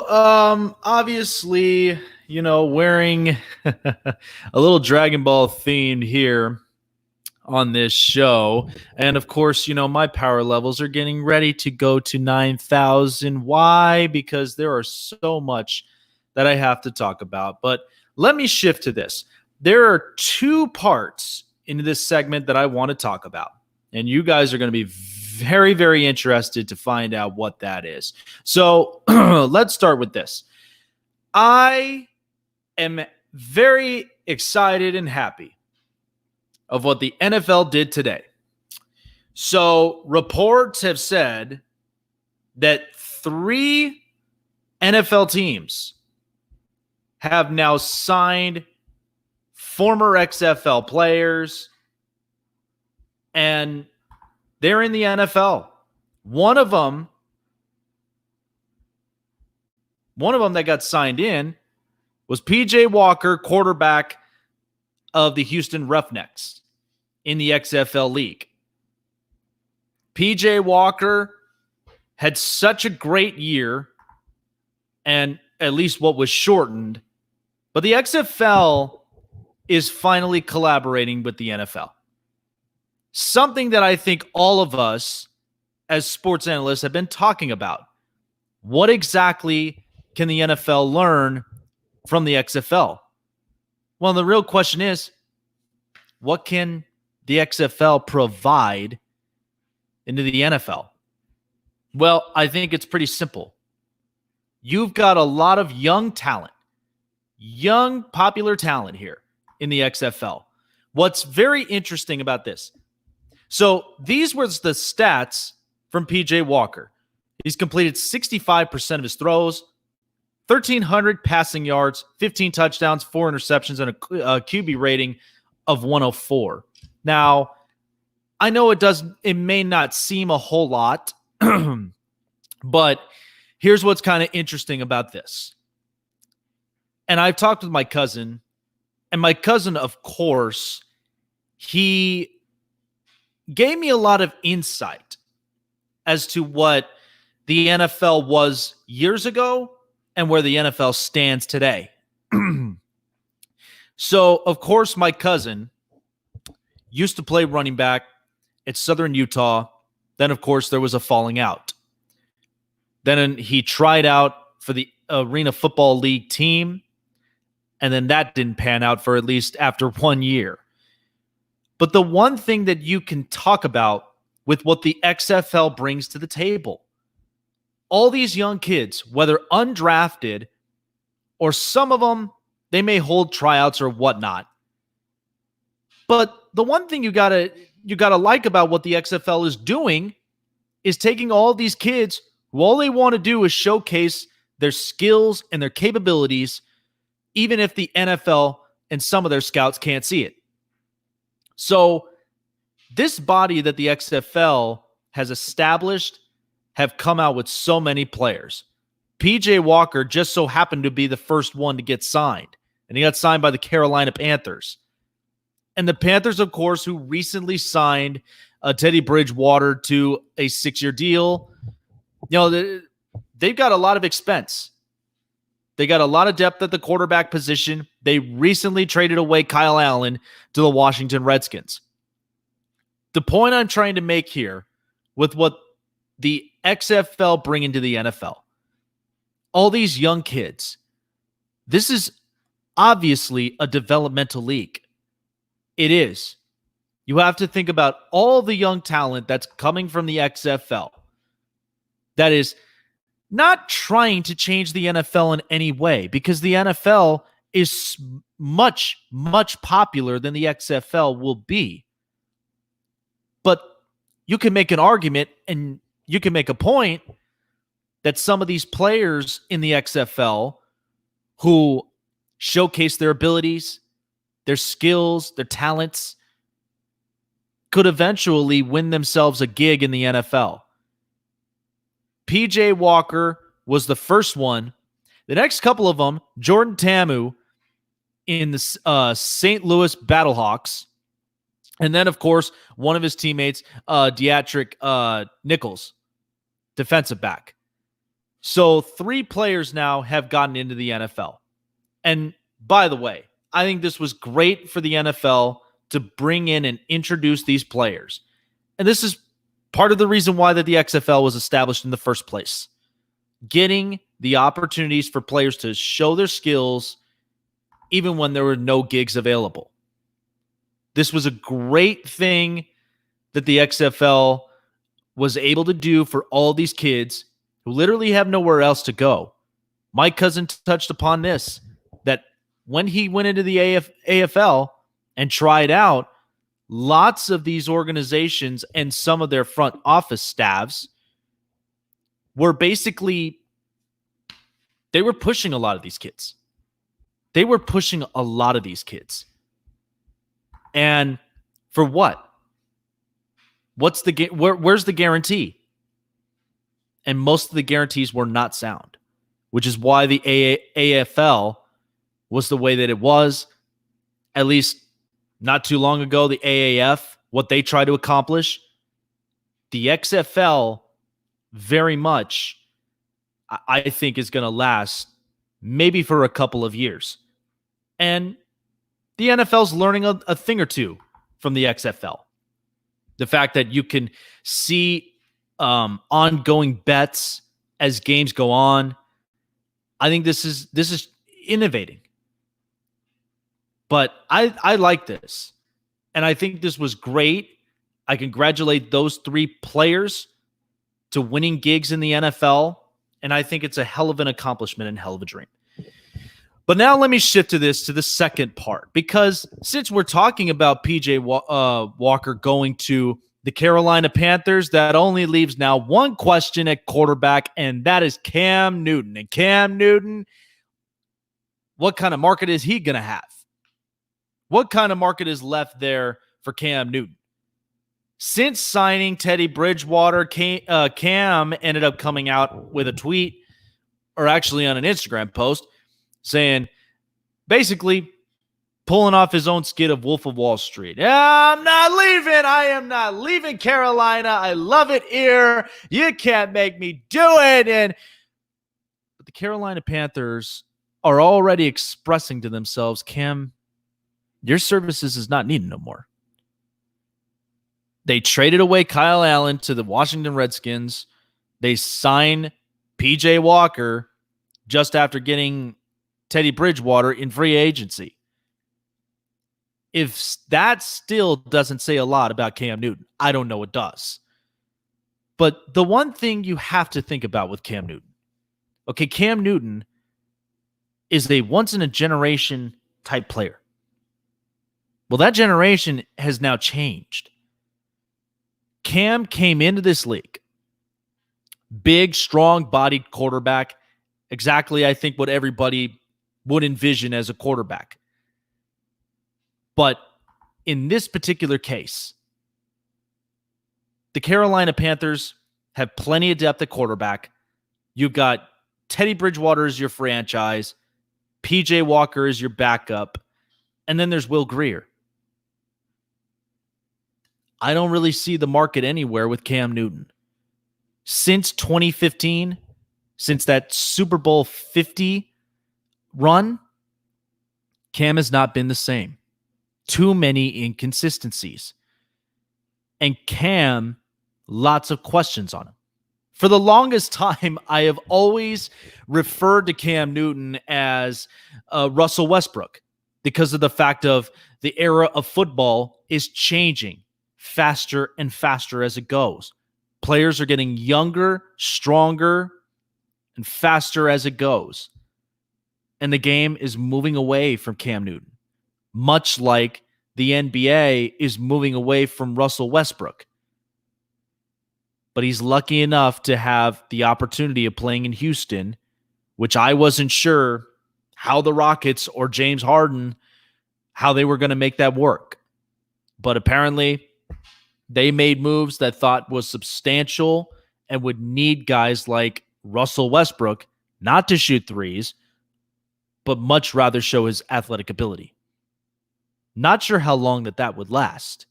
Obviously, wearing a little Dragon Ball themed here on this show. And of course, my power levels are getting ready to go to 9,000. Why? Because there are so much that I have to talk about. But let me shift to this. There are two parts into this segment that I want to talk about. And you guys are going to be very, very interested to find out what that is. So let's start with this. I am very excited and happy of what the NFL did today. So reports have said that 3 NFL teams have now signed former XFL players, and they're in the NFL. One of them that got signed in was PJ Walker, quarterback of the Houston Roughnecks in the XFL League. PJ Walker had such a great year, and at least what was shortened, but the XFL is finally collaborating with the NFL. Something that I think all of us as sports analysts have been talking about. What exactly can the NFL learn from the XFL? Well, the real question is, what can the XFL provide into the NFL? Well, I think it's pretty simple. You've got a lot of young talent, young popular talent here in the XFL. What's very interesting about this, so these were the stats from PJ Walker. He's completed 65% of his throws, 1,300 passing yards, 15 touchdowns, 4 interceptions, and a QB rating of 104. Now, I know it may not seem a whole lot, but here's what's kind of interesting about this. And I've talked with my cousin, and my cousin, of course, he gave me a lot of insight as to what the NFL was years ago and where the NFL stands today. So, of course, my cousin used to play running back at Southern Utah. Then, of course, there was a falling out. Then he tried out for the Arena Football League team, and then that didn't pan out for at least after 1 year. But the one thing that you can talk about with what the XFL brings to the table, all these young kids, whether undrafted or some of them, they may hold tryouts or whatnot. But the one thing you gotta like about what the XFL is doing is taking all these kids who all they want to do is showcase their skills and their capabilities, even if the NFL and some of their scouts can't see it. So this body that the XFL has established have come out with so many players. PJ Walker just so happened to be the first one to get signed, and he got signed by the Carolina Panthers. And the Panthers, of course, who recently signed Teddy Bridgewater to a 6-year deal, they've got a lot of expense. They got a lot of depth at the quarterback position. They recently traded away Kyle Allen to the Washington Redskins. The point I'm trying to make here with what the XFL bring into the NFL, all these young kids, this is obviously a developmental league. It is. You have to think about all the young talent that's coming from the XFL. That is not trying to change the NFL in any way, because the NFL is much, much popular than the XFL will be. But you can make an argument and you can make a point that some of these players in the XFL who showcase their abilities, their skills, their talents, could eventually win themselves a gig in the NFL. PJ Walker was the first one. The next couple of them, Jordan Tamu in the St. Louis Battlehawks. And then, of course, one of his teammates, Deatrick Nichols, defensive back. So 3 players now have gotten into the NFL. And by the way, I think this was great for the NFL to bring in and introduce these players. And this is part of the reason why that the XFL was established in the first place. Getting the opportunities for players to show their skills even when there were no gigs available. This was a great thing that the XFL was able to do for all these kids who literally have nowhere else to go. My cousin touched upon this, that when he went into the AFL and tried out, lots of these organizations and some of their front office staffs were basically, they were pushing a lot of these kids. And for what? Where's the guarantee? And most of the guarantees were not sound, which is why the AFL was the way that it was. At least not too long ago, the AAF, what they tried to accomplish, the XFL very much, I think, is going to last maybe for a couple of years. And the NFL's learning a thing or two from the XFL. The fact that you can see ongoing bets as games go on. I think this is innovating. But I like this. And I think this was great. I congratulate those 3 players to winning gigs in the NFL. And I think it's a hell of an accomplishment and hell of a dream. But now let me shift to the second part. Because since we're talking about PJ Walker going to the Carolina Panthers, that only leaves now one question at quarterback, and that is Cam Newton. And Cam Newton, what kind of market is he going to have? What kind of market is left there for Cam Newton? Since signing Teddy Bridgewater, Cam ended up coming out with a tweet, or actually on an Instagram post, saying, basically, pulling off his own skit of Wolf of Wall Street. I'm not leaving. I am not leaving Carolina. I love it here. You can't make me do it. But the Carolina Panthers are already expressing to themselves, Cam, your services is not needed no more. They traded away Kyle Allen to the Washington Redskins. They signed PJ Walker just after getting Teddy Bridgewater in free agency. If that still doesn't say a lot about Cam Newton, I don't know what does. But the one thing you have to think about with Cam Newton, okay, Cam Newton is a once-in-a-generation type player. Well, that generation has now changed. Cam came into this league, big, strong-bodied quarterback, exactly, I think, what everybody would envision as a quarterback. But in this particular case, the Carolina Panthers have plenty of depth at quarterback. You've got Teddy Bridgewater as your franchise, PJ Walker as your backup, and then there's Will Grier. I don't really see the market anywhere with Cam Newton. Since 2015, since that Super Bowl 50 run, Cam has not been the same. Too many inconsistencies. And Cam, lots of questions on him. For the longest time, I have always referred to Cam Newton as Russell Westbrook because of the fact of the era of football is changing faster and faster as it goes. Players are getting younger, stronger, and faster as it goes. And the game is moving away from Cam Newton, much like the NBA is moving away from Russell Westbrook. But he's lucky enough to have the opportunity of playing in Houston, which I wasn't sure how the Rockets or James Harden, how they were going to make that work. But apparently, they made moves that thought was substantial and would need guys like Russell Westbrook not to shoot threes, but much rather show his athletic ability. Not sure how long that would last.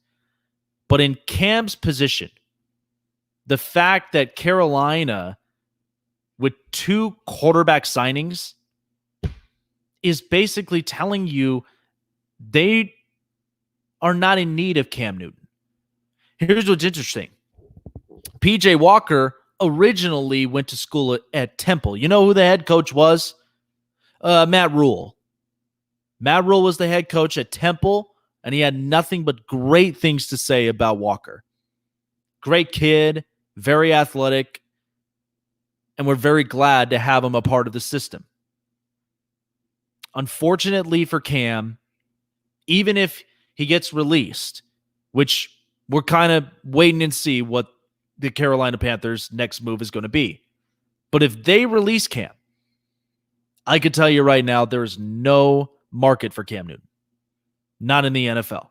But in Cam's position, the fact that Carolina with 2 quarterback signings is basically telling you they are not in need of Cam Newton. Here's what's interesting. PJ Walker originally went to school at Temple. You know who the head coach was? Matt Rule. Matt Rule was the head coach at Temple, and he had nothing but great things to say about Walker. Great kid, very athletic, and we're very glad to have him a part of the system. Unfortunately for Cam, even if he gets released, which we're kind of waiting and see what the Carolina Panthers' next move is going to be. But if they release Cam, I could tell you right now, there is no market for Cam Newton. Not in the NFL.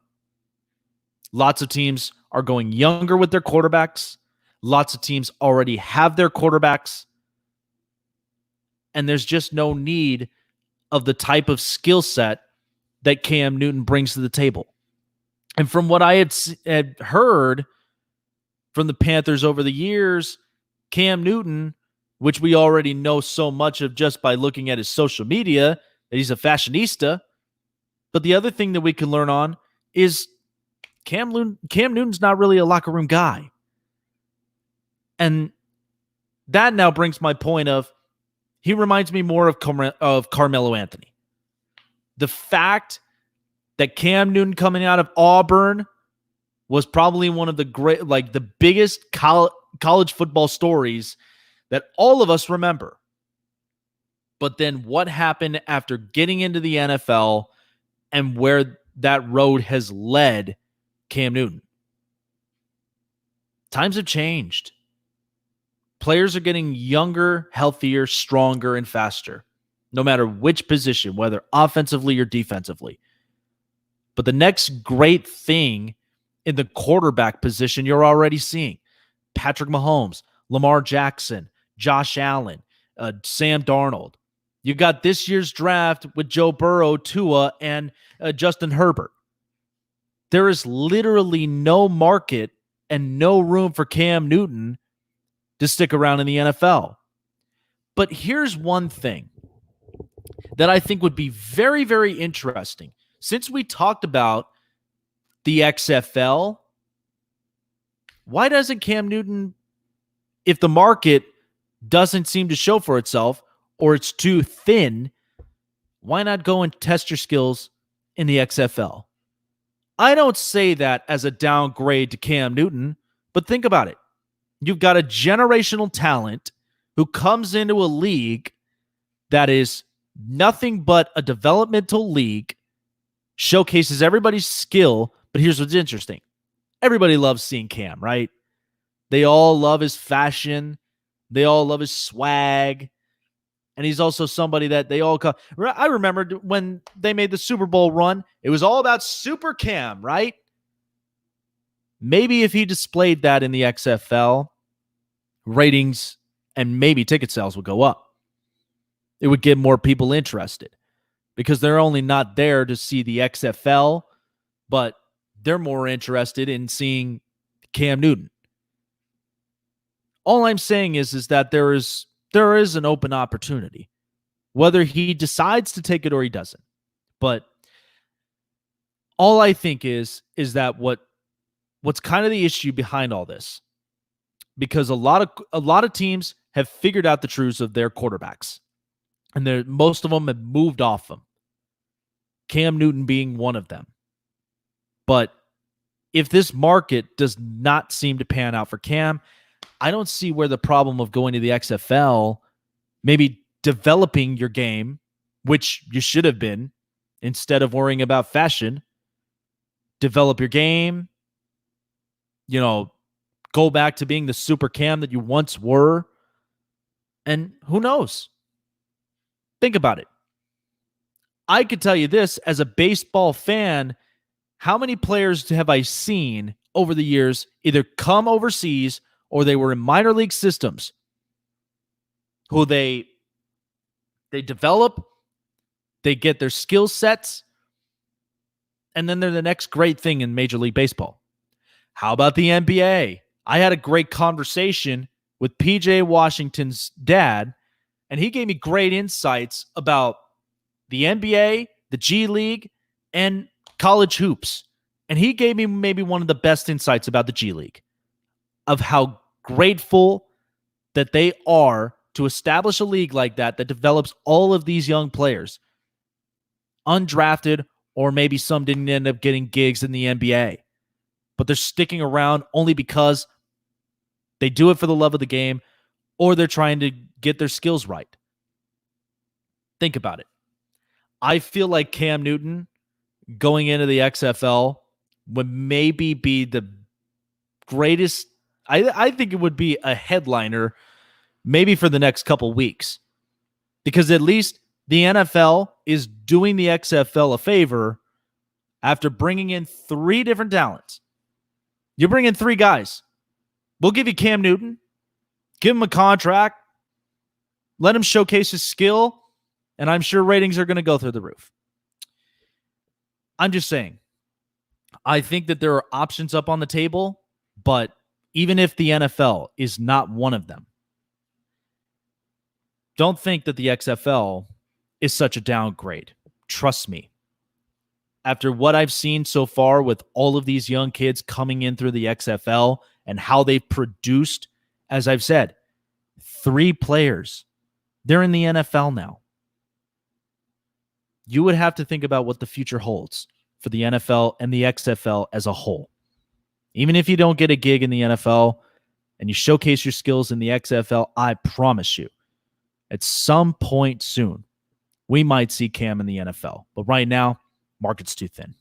Lots of teams are going younger with their quarterbacks. Lots of teams already have their quarterbacks. And there's just no need of the type of skill set that Cam Newton brings to the table. And from what I had heard from the Panthers over the years, Cam Newton, which we already know so much of just by looking at his social media, that he's a fashionista. But the other thing that we can learn on is Cam Newton's not really a locker room guy. And that now brings my point of, he reminds me more of Carmelo Anthony. The fact that Cam Newton coming out of Auburn was probably one of the great, like the biggest college football stories that all of us remember. But then what happened after getting into the NFL and where that road has led Cam Newton? Times have changed. Players are getting younger, healthier, stronger, and faster, no matter which position, whether offensively or defensively. But the next great thing in the quarterback position you're already seeing: Patrick Mahomes, Lamar Jackson, Josh Allen, Sam Darnold. You got this year's draft with Joe Burrow, Tua, and Justin Herbert. There is literally no market and no room for Cam Newton to stick around in the NFL. But here's one thing that I think would be very, very interesting. Since we talked about the XFL, why doesn't Cam Newton, if the market doesn't seem to show for itself or it's too thin, why not go and test your skills in the XFL? I don't say that as a downgrade to Cam Newton, but think about it. You've got a generational talent who comes into a league that is nothing but a developmental league, showcases everybody's skill. But here's what's interesting. Everybody loves seeing Cam, right? They all love his fashion. They all love his swag. And he's also somebody that they all call. I remember when they made the Super Bowl run, it was all about Super Cam, right? Maybe if he displayed that in the XFL, ratings and maybe ticket sales would go up. It would get more people interested because they're only not there to see the XFL, but they're more interested in seeing Cam Newton. All I'm saying is that there is an open opportunity, whether he decides to take it or he doesn't. But all I think is that what's kind of the issue behind all this, because a lot of teams have figured out the truths of their quarterbacks, and most of them have moved off them. Cam Newton being one of them. But if this market does not seem to pan out for Cam, I don't see where the problem of going to the XFL, maybe developing your game, which you should have been, instead of worrying about fashion. Develop your game, go back to being the Super Cam that you once were. And who knows? Think about it. I could tell you this, as a baseball fan, how many players have I seen over the years either come overseas or they were in minor league systems who they develop, they get their skill sets, and then they're the next great thing in Major League Baseball. How about the NBA? I had a great conversation with PJ Washington's dad, and he gave me great insights about the NBA, the G League, and college hoops. And he gave me maybe one of the best insights about the G League, of how grateful that they are to establish a league like that develops all of these young players, undrafted, or maybe some didn't end up getting gigs in the NBA. But they're sticking around only because they do it for the love of the game, or they're trying to get their skills right. Think about it. I feel like Cam Newton going into the XFL would maybe be the greatest. I think it would be a headliner maybe for the next couple weeks, because at least the NFL is doing the XFL a favor after bringing in 3 different talents. You bring in 3 guys. We'll give you Cam Newton, give him a contract, let him showcase his skill, and I'm sure ratings are going to go through the roof. I'm just saying, I think that there are options up on the table, but even if the NFL is not one of them, don't think that the XFL is such a downgrade. Trust me. After what I've seen so far with all of these young kids coming in through the XFL and how they've produced, as I've said, 3 players, they're in the NFL now. You would have to think about what the future holds for the NFL and the XFL as a whole. Even if you don't get a gig in the NFL and you showcase your skills in the XFL, I promise you, at some point soon, we might see Cam in the NFL. But right now, market's too thin.